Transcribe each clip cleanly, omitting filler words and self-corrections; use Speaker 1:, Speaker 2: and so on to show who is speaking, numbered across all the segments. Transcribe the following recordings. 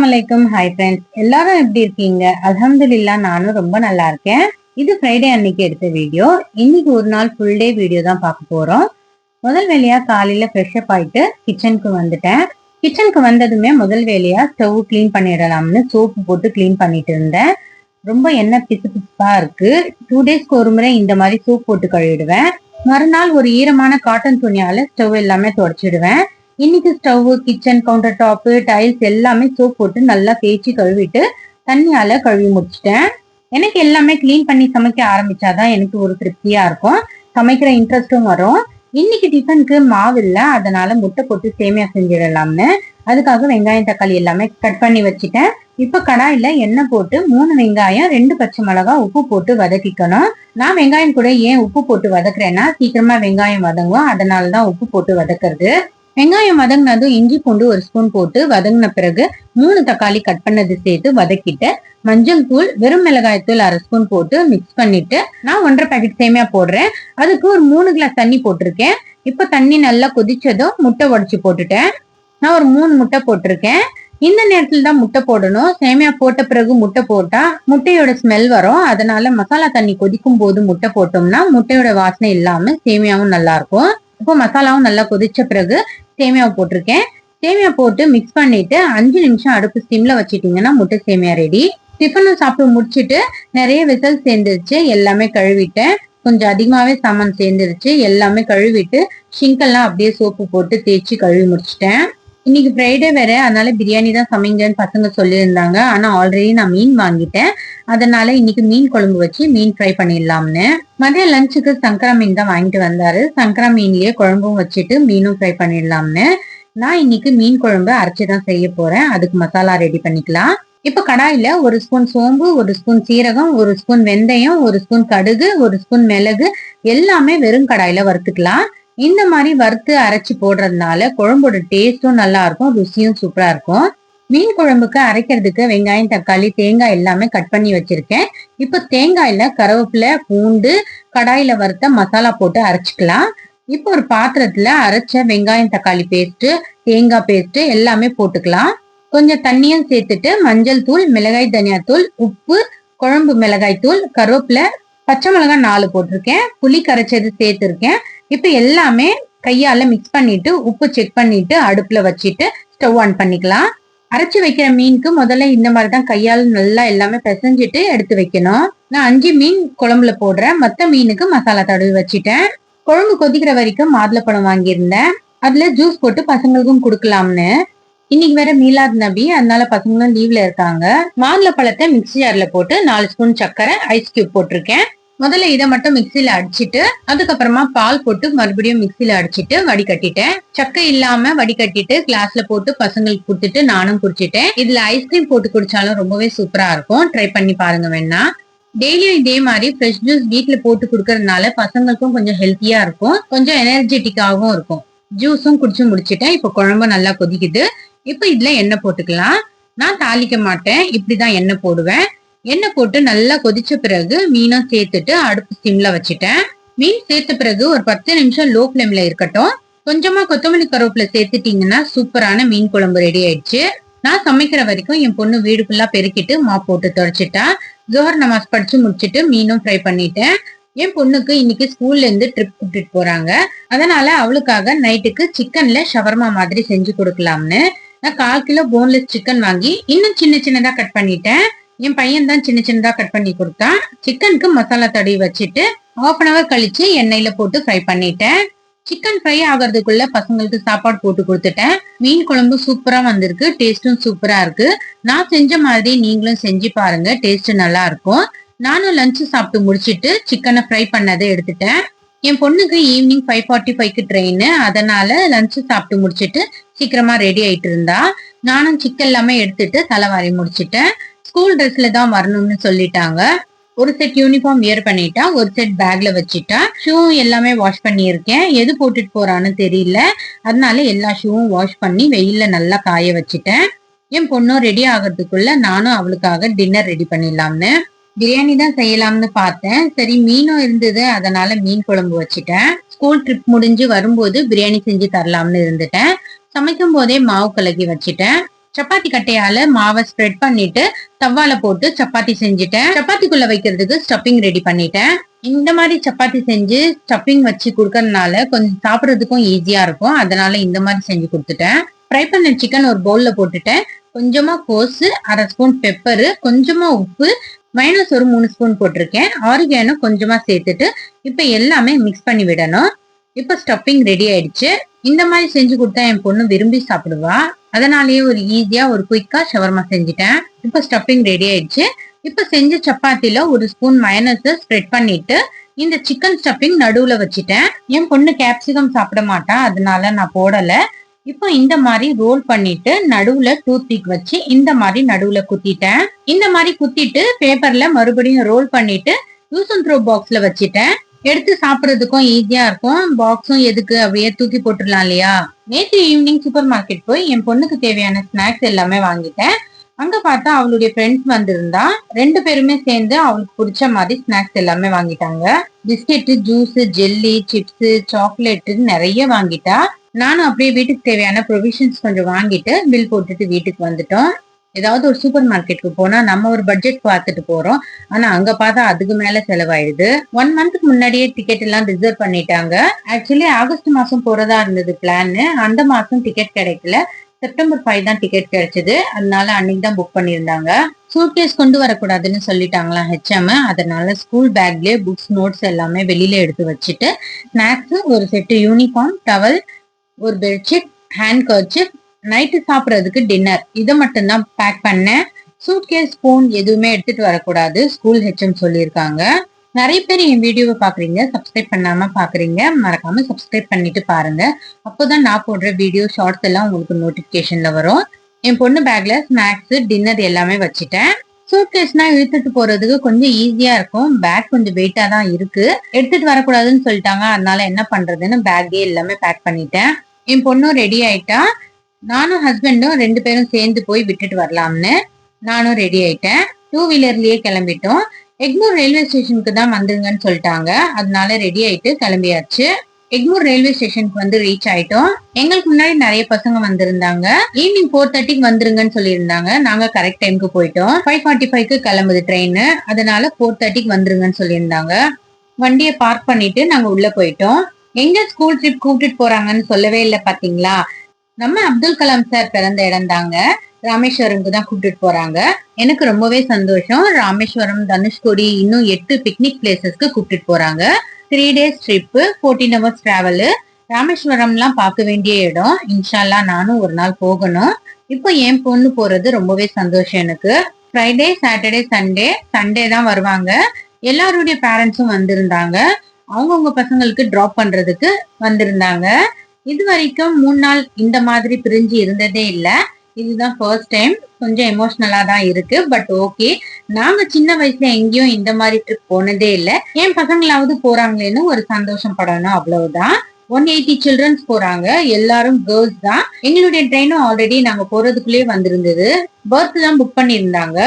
Speaker 1: அஸ்ஸலாமு hi friends, எல்லாரும் எப்படி இருக்கீங்க? அல்ஹம்துலில்லாஹ், நானும் ரொம்ப நல்லா இருக்கேன். இது ஃப்ரைடே அன்னைக்கு எடுத்த வீடியோ. இன்னைக்கு ஒரு நாள் ஃபுல் டே வீடியோ தான் பார்க்க போறோம். முதல் வேலையா காலையில ஃப்ரெஷ் அப் ஆயிட்டு கிச்சனுக்கு வந்துட்டேன். கிச்சனுக்கு வந்ததுமே முதல் வேலையா ஸ்டவ் கிளீன் பண்ணிடலாம்னு சோப்பு போட்டு கிளீன் பண்ணிட்டு இருந்தேன். ரொம்ப எண்ணெய் பிசு பிசுப்பா இருக்கு. 2 டேஸ்க்கு ஒரு முறை இந்த மாதிரி சோப் போட்டு கழுவிடுவேன். மறுநாள் ஒரு ஈரமான காட்டன் துணியால ஸ்டவ் எல்லாமே துடைச்சிடுவேன். இன்னைக்கு stove, kitchen counter top, tiles எல்லாமே சோப் போட்டு நல்லா தேய்ச்சி கழுவிட்டு தண்ணியால கழுவி முடிச்சிட்டேன். எனக்கு எல்லாமே கிளீன் பண்ணி சமைக்க ஆரம்பிச்சாதான் எனக்கு ஒரு திருப்தியா இருக்கும், சமைக்கிற இன்ட்ரெஸ்டும் வரும். இன்னைக்கு டிஃபனுக்கு மாவு இல்ல, அதனால முட்டை போட்டு சேமியா செஞ்சிடலாம்னு அதுக்காக வெங்காயம் தக்காளி எல்லாமே கட் பண்ணி வச்சுட்டேன். இப்ப கடாயில எண்ணெய் போட்டு 3 வெங்காயம் 2 பச்சை மிளகாய் உப்பு போட்டு வதக்கிக்கணும். நான் வெங்காயம் கூட ஏன் உப்பு போட்டு வதக்குறேன்னா சீக்கிரமா வெங்காயம் வதங்கும், அதனாலதான் உப்பு போட்டு வதக்குறது. வெங்காயம் வதங்கினதும் இஞ்சி பூண்டு 1 ஸ்பூன் போட்டு வதங்கின பிறகு 3 தக்காளி கட் பண்ணது சேர்த்து வதக்கிட்டு மஞ்சள் தூள், வெறும் மிளகாய் தூள் 1/2 ஸ்பூன் போட்டு மிக்ஸ் பண்ணிட்டு நான் 1.5 பாக்கெட் சேமியா போடுறேன். அதுக்கு ஒரு 3 கிளாஸ் தண்ணி போட்டிருக்கேன். இப்ப தண்ணி நல்லா கொதிச்சதும் முட்டை உடைச்சு போட்டுட்டேன். நான் ஒரு 3 முட்டை போட்டிருக்கேன். இந்த நேரத்துல தான் முட்டை போடணும். சேமியா போட்ட பிறகு முட்டை போட்டா முட்டையோட ஸ்மெல் வரும். அதனால மசாலா தண்ணி கொதிக்கும் போது முட்டை போட்டோம்னா முட்டையோட வாசனை இல்லாம சேமியாவும் நல்லா இருக்கும். இப்போ மசாலாவும் நல்லா கொதிச்ச பிறகு சேமியாவை போட்டிருக்கேன். சேமியா போட்டு மிக்ஸ் பண்ணிட்டு 5 நிமிஷம் அடுப்பு ஸ்டிம்ல வச்சிட்டீங்கன்னா முட்டை சேமியா ரெடி. டிஃபனும் சாப்பிட்டு முடிச்சுட்டு நிறைய விசல் சேர்ந்துருச்சு, எல்லாமே கழுவிட்டேன். கொஞ்சம் அதிகமாவே சாமான் சேர்ந்துருச்சு, எல்லாமே கழுவிட்டு ஷிங்கெல்லாம் அப்படியே சோப்பு போட்டு தேய்ச்சி கழுவி முடிச்சிட்டேன். இன்னைக்கு ஃப்ரைடே வேற, அதனால பிரியாணி தான் சமைங்கன்னு பசங்க சொல்லியிருந்தாங்க. ஆனா ஆல்ரெடி நான் மீன் வாங்கிட்டேன், அதனால இன்னைக்கு மீன் குழம்பு வச்சு மீன் ஃப்ரை பண்ணிடலாம்னு. மதியம் லஞ்சுக்கு சங்கரா மீன் தான் வாங்கிட்டு வந்தாரு. சங்கரா மீன்லயே குழம்பும் வச்சுட்டு மீனும் ஃப்ரை பண்ணிடலாம்னு நான் இன்னைக்கு மீன் குழம்பு அரைச்சுதான் செய்ய போறேன். அதுக்கு மசாலா ரெடி பண்ணிக்கலாம். இப்ப கடாயில 1 ஸ்பூன் சோம்பு, 1 ஸ்பூன் சீரகம், 1 ஸ்பூன் வெந்தயம், 1 ஸ்பூன் கடுகு, 1 ஸ்பூன் மிளகு எல்லாமே வெறும் கடாயில வறுத்துக்கலாம். இந்த மாதிரி வறுத்து அரைச்சு போடுறதுனால குழம்போட டேஸ்டும் நல்லா இருக்கும், ருசியும் சூப்பரா இருக்கும். மீன் குழம்புக்கு அரைக்கிறதுக்கு வெங்காயம், தக்காளி, தேங்காய் எல்லாமே கட் பண்ணி வச்சிருக்கேன். இப்ப தேங்காயில கருவேப்பிலை, பூண்டு, கடாயில வறுத்த மசாலா போட்டு அரைச்சுக்கலாம். இப்போ ஒரு பாத்திரத்துல அரைச்ச வெங்காயம், தக்காளி பேஸ்ட், தேங்காய் பேஸ்ட் எல்லாமே போட்டுக்கலாம். கொஞ்சம் தண்ணியும் சேர்த்துட்டு மஞ்சள் தூள், மிளகாய் தனியா தூள், உப்பு, குழம்பு மிளகாய் தூள், கருவேப்பிலை, பச்சை மிளகாய் 4 போட்டிருக்கேன், புளி கரைச்சது சேர்த்திருக்கேன். இப்ப எல்லாமே கையால மிக்ஸ் பண்ணிட்டு உப்பு செக் பண்ணிட்டு அடுப்புல வச்சுட்டு ஸ்டவ் ஆன் பண்ணிக்கலாம். அரைச்சு வைக்கிற மீனுக்கு முதல்ல இந்த மாதிரிதான் கையால நல்லா எல்லாமே பிசைஞ்சிட்டு எடுத்து வைக்கணும். நான் 5 மீன் குழம்புல போடுறேன். மத்த மீனுக்கு மசாலா தடவி வச்சுட்டேன். குழம்பு கொதிக்கிற வரைக்கும் மாதுளப்பழம் வாங்கியிருந்தேன், அதுல ஜூஸ் போட்டு பசங்களுக்கும் கொடுக்கலாம்னு. இன்னைக்கு வேற மீலாத் நபி, அதனால பசங்களும் லீவ்ல இருக்காங்க. மாதுளப்பழத்தை மிக்ஸி ஜார்ல போட்டு 4 ஸ்பூன் சர்க்கரை, ஐஸ் கியூப் போட்டிருக்கேன். முதல்ல இதை மட்டும் மிக்சியில அடிச்சிட்டு அதுக்கப்புறமா பால் போட்டு மறுபடியும் மிக்சியில அடிச்சிட்டு வடிகட்டிட்டேன். சக்கை இல்லாம வடிகட்டிட்டு கிளாஸ்ல போட்டு பசங்களுக்கு கொடுத்துட்டு நானும் குடிச்சிட்டேன். இதுல ஐஸ்கிரீம் போட்டு குடிச்சாலும் ரொம்பவே சூப்பரா இருக்கும், ட்ரை பண்ணி பாருங்க வேணா. டெய்லியும் இதே மாதிரி ஃப்ரெஷ் ஜூஸ் வீட்ல போட்டு குடுக்கறதுனால பசங்களுக்கும் கொஞ்சம் ஹெல்த்தியா இருக்கும், கொஞ்சம் எனர்ஜெட்டிக்காவும் இருக்கும். ஜூஸும் குடிச்சு முடிச்சிட்டேன். இப்ப குழம்பு நல்லா கொதிக்குது. இப்ப இதுல எண்ணெய் போட்டுக்கலாம். நான் தாளிக்க மாட்டேன், இப்படிதான் எண்ணெய் போடுவேன். எண்ணெய் போட்டு நல்லா கொதிச்ச பிறகு மீனும் சேர்த்துட்டு அடுப்பு ஸ்டிம்ல வச்சுட்டேன். மீன் சேர்த்த பிறகு ஒரு 10 நிமிஷம் லோ ஃபிளேம்ல இருக்கட்டும். கொஞ்சமா கொத்தமல்லி கருவேப்பிலை சேர்த்துட்டீங்கன்னா சூப்பரான மீன் குழம்பு ரெடி ஆயிடுச்சு. நான் சமைக்கிற வரைக்கும் என் பொண்ணு வீடு ஃபுல்லா பெருக்கிட்டு மாப் போட்டு தொடச்சிட்டா. ஜோஹர் நமாஸ் படிச்சு முடிச்சுட்டு மீனும் ஃப்ரை பண்ணிட்டேன். என் பொண்ணுக்கு இன்னைக்கு ஸ்கூல்ல இருந்து ட்ரிப் கூட்டிட்டு போறாங்க, அதனால அவளுக்காக நைட்டுக்கு சிக்கன்ல ஷவர்மா மாதிரி செஞ்சு கொடுக்கலாம்னு நான் 1/4 கிலோ போன்லெஸ் சிக்கன் வாங்கி இன்னும் சின்ன சின்னதா கட் பண்ணிட்டேன். என் பையன் தான் சின்ன சின்னதா கட் பண்ணி கொடுத்தான். சிக்கனுக்கு மசாலா தடவி வச்சுட்டு 1/2 hour கழிச்சு எண்ணெயில போட்டு ஃப்ரை பண்ணிட்டேன். சிக்கன் ஃப்ரை ஆகிறதுக்குள்ள பசங்களுக்கு சாப்பாடு போட்டு கொடுத்துட்டேன். மீன் குழம்பு சூப்பரா வந்திருக்கு, டேஸ்டும் சூப்பரா இருக்கு. நான் செஞ்ச மாதிரி நீங்களும் செஞ்சு பாருங்க, டேஸ்ட் நல்லா இருக்கும். நானும் லஞ்ச் சாப்பிட்டு முடிச்சிட்டு சிக்கனை ஃப்ரை பண்ணதை எடுத்துட்டேன். என் பொண்ணுக்கு ஈவினிங் 5:45க்கு ட்ரெயின், அதனால லஞ்ச் சாப்பிட்டு முடிச்சிட்டு சீக்கிரமா ரெடி ஆயிட்டு இருந்தா. நானும் சிக்கன் எல்லாமே எடுத்துட்டு தலைவாரி முடிச்சிட்டேன். ஸ்கூல் ட்ரெஸ்ல தான் வரணும்னு சொல்லிட்டாங்க. ஒரு செட் யூனிஃபார்ம் வியர் பண்ணிட்டா, ஒரு செட் பேக்ல வச்சுட்டா. ஷூ எல்லாமே வாஷ் பண்ணியிருக்கேன், எது போட்டுட்டு போறான்னு தெரியல, அதனால எல்லா ஷூவும் வாஷ் பண்ணி வெயில்ல நல்லா காய வச்சுட்டேன். என் பொண்ணும் ரெடி ஆகிறதுக்குள்ள நானும் அவளுக்காக டின்னர் ரெடி பண்ணிடலாம்னு. பிரியாணி தான் செய்யலாம்னு பார்த்தேன், சரி மீனும் இருந்தது, அதனால மீன் குழம்பு வச்சுட்டேன். ஸ்கூல் ட்ரிப் முடிஞ்சு வரும்போது பிரியாணி செஞ்சு தரலாம்னு இருந்துட்டேன். சமைக்கும் போதே மாவு கலக்கி வச்சுட்டேன். சப்பாத்தி கட்டையால மாவை ஸ்ப்ரெட் பண்ணிட்டு தவால போட்டு சப்பாத்தி செஞ்சுட்டேன். சப்பாத்திக்குள்ள வைக்கிறதுக்கு ஸ்டஃபிங் ரெடி பண்ணிட்டேன். இந்த மாதிரி சப்பாத்தி செஞ்சு ஸ்டஃபிங் வச்சு கொடுக்கறதுனால கொஞ்சம் சாப்பிடறதுக்கும் ஈஸியா இருக்கும். அதனால இந்த மாதிரி செஞ்சு கொடுத்துட்டேன். ஃப்ரை பண்ண சிக்கன் ஒரு பவுல்ல போட்டுட்டேன். கொஞ்சமா கோசு, 1/2 ஸ்பூன் பெப்பரு, கொஞ்சமா உப்பு, மைனஸ் ஒரு 3 ஸ்பூன் போட்டிருக்கேன். ஆரிகானோ கொஞ்சமா சேர்த்துட்டு இப்ப எல்லாமே மிக்ஸ் பண்ணி விடணும். இப்ப ஸ்டஃபிங் ரெடி ஆயிடுச்சு. இந்த மாதிரி செஞ்சு கொடுத்தா என் பொண்ணு விரும்பி சாப்பிடுவா. அதனாலயே ஒரு ஈஸியா ஒரு குயிக்கா ஷவர்மா செஞ்சுட்டேன். இப்ப ஸ்டஃபிங் ரெடி ஆயிடுச்சு. இப்ப செஞ்ச சப்பாத்தில ஒரு ஸ்பூன் மயனஸ் ஸ்ப்ரெட் பண்ணிட்டு இந்த சிக்கன் ஸ்டஃபிங் நடுவுல வச்சுட்டேன். என் பொண்ணு கேப்சிகம் சாப்பிட மாட்டா, அதனால நான் போடல. இப்போ இந்த மாதிரி ரோல் பண்ணிட்டு நடுவுல டூத் பிக் வச்சு இந்த மாதிரி நடுவுல குத்திட்டேன். இந்த மாதிரி குத்திட்டு பேப்பர்ல மறுபடியும் ரோல் பண்ணிட்டு யூஸ் அண்ட் த்ரோ பாக்ஸ்ல வச்சுட்டேன். எடுத்து சாப்பிடறதுக்கும் ஈஸியா இருக்கும். பாக்ஸும் எதுக்கு அப்படியே தூக்கி போட்டுடலாம் இல்லையா. நேற்று ஈவினிங் சூப்பர் மார்க்கெட் போய் என் பொண்ணுக்கு தேவையான ஸ்நாக்ஸ் எல்லாமே வாங்கிட்டேன். அங்க பார்த்தா அவளுடைய ஃப்ரெண்ட்ஸ் வந்திருந்தா. 2 பேருமே சேர்ந்து அவளுக்கு பிடிச்ச மாதிரி ஸ்நாக்ஸ் எல்லாமே வாங்கிட்டாங்க. Biscuit, juice, jelly, chips, chocolate நிறைய வாங்கிட்டா. நானும் அப்படியே வீட்டுக்கு தேவையான ப்ரொவிஷன்ஸ் கொஞ்சம் வாங்கிட்டு பில் போட்டுட்டு வீட்டுக்கு வந்துட்டோம். ஏதாவது ஒரு சூப்பர் மார்க்கெட்டுக்கு போனா நம்ம ஒரு பட்ஜெட் பார்த்துட்டு போறோம். ஆனா அங்க பார்த்தா அதுக்கு மேல செலவாயிடுது. 1 மந்த்க்கு முன்னாடியே டிக்கெட் எல்லாம் ரிசர்வ் பண்ணிட்டாங்க. ஆக்சுவலி ஆகஸ்ட் மாசம் போறதா இருந்தது பிளான். அந்த மாசம் டிக்கெட் கிடைக்கல. செப்டம்பர் 5 தான் டிக்கெட் கிடைச்சது. அதனால அன்னைக்கு தான் புக் பண்ணியிருந்தாங்க. சூட்கேஸ் கொண்டு வரக்கூடாதுன்னு சொல்லிட்டாங்களாம் HM. அதனால ஸ்கூல் பேக்லயே புக்ஸ், நோட்ஸ் எல்லாமே வெளியில எடுத்து வச்சுட்டு ஸ்நாக்ஸ், ஒரு செட்டு யூனிஃபார்ம், டவல், ஒரு பெட்ஷீட், ஹேண்ட் கர்ச்சிப், நைட்டு சாப்பிடறதுக்கு டின்னர், இதை மட்டும்தான் பேக் பண்ணேன். சூட்கேஸ், போன் எதுவுமே எடுத்துட்டு வரக்கூடாது, ஸ்கூல் HM சொல்லியிருக்காங்க. நிறைய பேர் என் வீடியோவை பாக்குறீங்க, சப்ஸ்கிரைப் பண்ணாம பாக்குறீங்க. மறக்காம சப்ஸ்கிரைப் பண்ணிட்டு பாருங்க. அப்போதான் நான் போடுற வீடியோ ஷார்ட்ஸ் எல்லாம் உங்களுக்கு நோட்டிபிகேஷன்ல வரும். என் பொண்ணு பேக்ல ஸ்நாக்ஸ், டின்னர் எல்லாமே வச்சுட்டேன். சூட்கேஸ்னா இழுத்துட்டு போறதுக்கு கொஞ்சம் ஈஸியா இருக்கும். பேக் கொஞ்சம் வெயிட்டா தான் இருக்கு. எடுத்துட்டு வரக்கூடாதுன்னு சொல்லிட்டாங்க. அதனால என்ன பண்றதுன்னு பேக்கே எல்லாமே பேக் பண்ணிட்டேன். என் பொண்ணும் ரெடி ஆயிட்டா. நானும் ஹஸ்பண்டும் 2 பேரும் சேர்ந்து போய் விட்டுட்டு வரலாம்னு நானும் ரெடி ஆயிட்டேன். 2 வீலர்லயே கிளம்பிட்டோம். எக்மூர் ரயில்வே ஸ்டேஷனுக்கு தான் வந்துருங்கன்னு சொல்லிட்டாங்க. அதனால ரெடி ஆயிட்டு கிளம்பியாச்சு. எக்மூர் ரயில்வே ஸ்டேஷனுக்கு வந்து ரீச் ஆயிட்டோம். எங்களுக்கு முன்னாடி நிறைய பசங்க வந்திருந்தாங்க. ஈவினிங் 4:30க்கு வந்துருங்கன்னு சொல்லியிருந்தாங்க. நாங்க கரெக்ட் டைமுக்கு போயிட்டோம். 5:45க்கு கிளம்புது ட்ரெயின். அதனால 4:30க்கு வந்துருங்கன்னு சொல்லியிருந்தாங்க. வண்டியை பார்க் பண்ணிட்டு நாங்க உள்ள போயிட்டோம். எங்க ஸ்கூல் ட்ரிப் கூப்பிட்டு போறாங்கன்னு சொல்லவே இல்லை பாத்தீங்களா. நம்ம அப்துல் கலாம் சார் பிறந்த இடம் தாங்க. ராமேஸ்வரம்க்கு தான் கூப்பிட்டு போறாங்க. எனக்கு ரொம்பவே சந்தோஷம். ராமேஸ்வரம், தனுஷ்கோடி, இன்னும் 8 பிக்னிக் பிளேசஸ்க்கு கூப்பிட்டு போறாங்க. 3 days ட்ரிப், 14 hours டிராவல். ராமேஸ்வரம்லாம் பார்க்க வேண்டிய இடம். இன்ஷால்லா நானும் ஒரு நாள் போகணும். இப்போ என் பொண்ணு போறது ரொம்பவே சந்தோஷம் எனக்கு. ஃப்ரைடே, சாட்டர்டே, சண்டே தான் வருவாங்க. எல்லாருடைய பேரண்ட்ஸும் வந்திருந்தாங்க. அவங்கவுங்க பசங்களுக்கு டிராப் பண்றதுக்கு வந்திருந்தாங்க. இது வரைக்கும் 3 நாள் இந்த மாதிரி பிரிஞ்சு இருந்ததே இல்ல. இதுதான் ஃபர்ஸ்ட் டைம். கொஞ்சம் எமோஷனலா தான் இருக்கு. But okay. நாங்க சின்ன வயசுல எங்கேயும் இந்த மாதிரி ட்ரிப் போனதே இல்ல. என் பசங்களாவது போறாங்களேன்னு ஒரு சந்தோஷம் படணும், அவ்வளவுதான். 180 சில்ட்ரன்ஸ் போறாங்க. எல்லாரும் கேர்ள்ஸ் தான். எங்களுடைய ட்ரெயினும் ஆல்ரெடி நாங்க போறதுக்குள்ளேயே வந்திருந்தது. பர்த் தான் புக் பண்ணியிருந்தாங்க.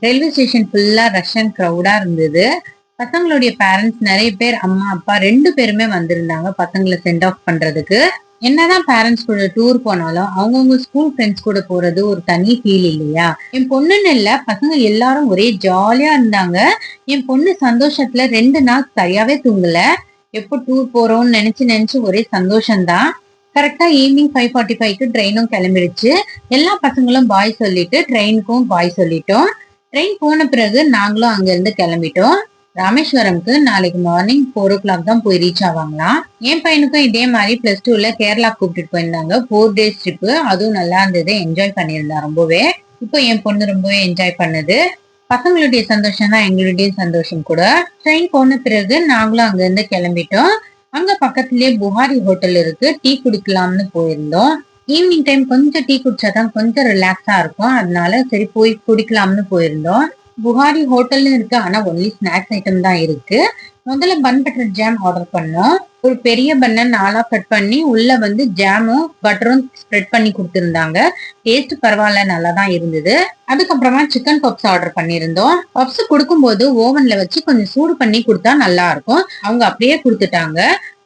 Speaker 1: ரயில்வே ஸ்டேஷன் ஃபுல்லா ரஷ் அண்ட் கிரௌடா இருந்தது. பசங்களுடைய பேரண்ட்ஸ் நிறைய பேர், அம்மா அப்பா 2 பேருமே வந்திருந்தாங்க பசங்களை சென்ட் ஆஃப் பண்றதுக்கு. என்னதான் பேரண்ட்ஸ் கூட டூர் போனாலும் அவங்கவுங்க ஸ்கூல் ஃப்ரெண்ட்ஸ் கூட போறது ஒரு தனி ஃபீல் இல்லையா. என் பொண்ணுன்னு இல்ல, பசங்க எல்லாரும் ஒரே ஜாலியா இருந்தாங்க. என் பொண்ணு சந்தோஷத்துல 2 நாள் சரியாவே தூங்கல. எப்போ டூர் போறோம்னு நினைச்சு ஒரே சந்தோஷம்தான். கரெக்டா ஈவினிங் 5:45க்கு ட்ரெயினும் கிளம்பிடுச்சு. எல்லா பசங்களும் பாய் சொல்லிட்டு ட்ரெயினுக்கும் பாய் சொல்லிட்டோம். ட்ரெயின் போன பிறகு நாங்களும் அங்க இருந்து கிளம்பிட்டோம். ராமேஸ்வரம்க்கு நாளைக்கு மார்னிங் 4 o'clock தான் போய் ரீச் ஆவாங்களாம். என் பையனுக்கும் இதே மாதிரி +2ல கேரளா கூப்பிட்டு போயிருந்தாங்க. 4 days ட்ரிப். அதுவும் நல்லா இருந்தது. என்ஜாய் பண்ணியிருந்தா ரொம்பவே. இப்போ என் பொண்ணு ரொம்பவே என்ஜாய் பண்ணுது. பசங்களுடைய சந்தோஷம் தான் எங்களுடைய சந்தோஷம் கூட. ட்ரெயின் போன பிறகு நாங்களும் அங்க இருந்து கிளம்பிட்டோம். அங்க பக்கத்துலயே புகாரி ஹோட்டல் இருக்கு. டீ குடிக்கலாம்னு போயிருந்தோம். ஈவினிங் டைம் கொஞ்சம் டீ குடிச்சாதான் கொஞ்சம் ரிலாக்ஸா இருக்கும். அதனால சரி போய் குடிக்கலாம்னு போயிருந்தோம். புகாரி ஹோட்டல்னு இருக்கு. ஆனா ஒன்லி ஸ்நாக்ஸ் ஐட்டம் தான் இருக்கு. முதல்ல பன் பட்டர் ஜாம் ஆர்டர் பண்ணோம். ஒரு பெரிய பன்னை 4ஆ கட் பண்ணி உள்ள வந்து ஜாமும் பட்டரும் ஸ்ப்ரெட் பண்ணி கொடுத்திருந்தாங்க. டேஸ்ட் பரவாயில்ல, நல்லா தான் இருந்தது. அதுக்கப்புறமா சிக்கன் பப்ஸ் ஆர்டர் பண்ணியிருந்தோம். பப்ஸ் கொடுக்கும்போது ஓவன்ல வச்சு கொஞ்சம் சூடு பண்ணி கொடுத்தா நல்லா இருக்கும். அவங்க அப்படியே கொடுத்துட்டாங்க.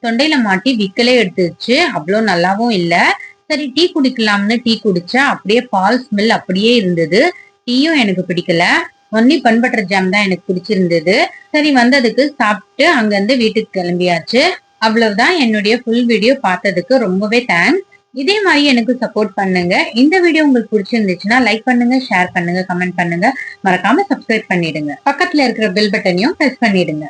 Speaker 1: தொண்டையில மாட்டி விக்கலே எடுத்துச்சு. அவ்வளோ நல்லாவும் இல்ல. சரி டீ குடிக்கலாம்னு டீ குடிச்சா அப்படியே பால் ஸ்மெல் அப்படியே இருந்தது. டீயும் எனக்கு பிடிக்கல. ஒன்லி பண்பட்டர் ஜாம் தான் எனக்கு பிடிச்சிருந்தது. சரி வந்ததுக்கு சாப்பிட்டு அங்க இருந்து வீட்டுக்கு கிளம்பியாச்சு. அவ்வளவுதான். என்னுடைய ஃபுல் வீடியோ பார்த்ததுக்கு ரொம்பவே தேங்க்ஸ். இதே மாதிரி எனக்கு சப்போர்ட் பண்ணுங்க. இந்த வீடியோ உங்களுக்கு பிடிச்சிருந்துச்சுன்னா லைக் பண்ணுங்க, ஷேர் பண்ணுங்க, கமெண்ட் பண்ணுங்க. மறக்காம சப்ஸ்கிரைப் பண்ணிடுங்க. பக்கத்துல இருக்கிற பெல் பட்டனையும் பிரஸ் பண்ணிடுங்க.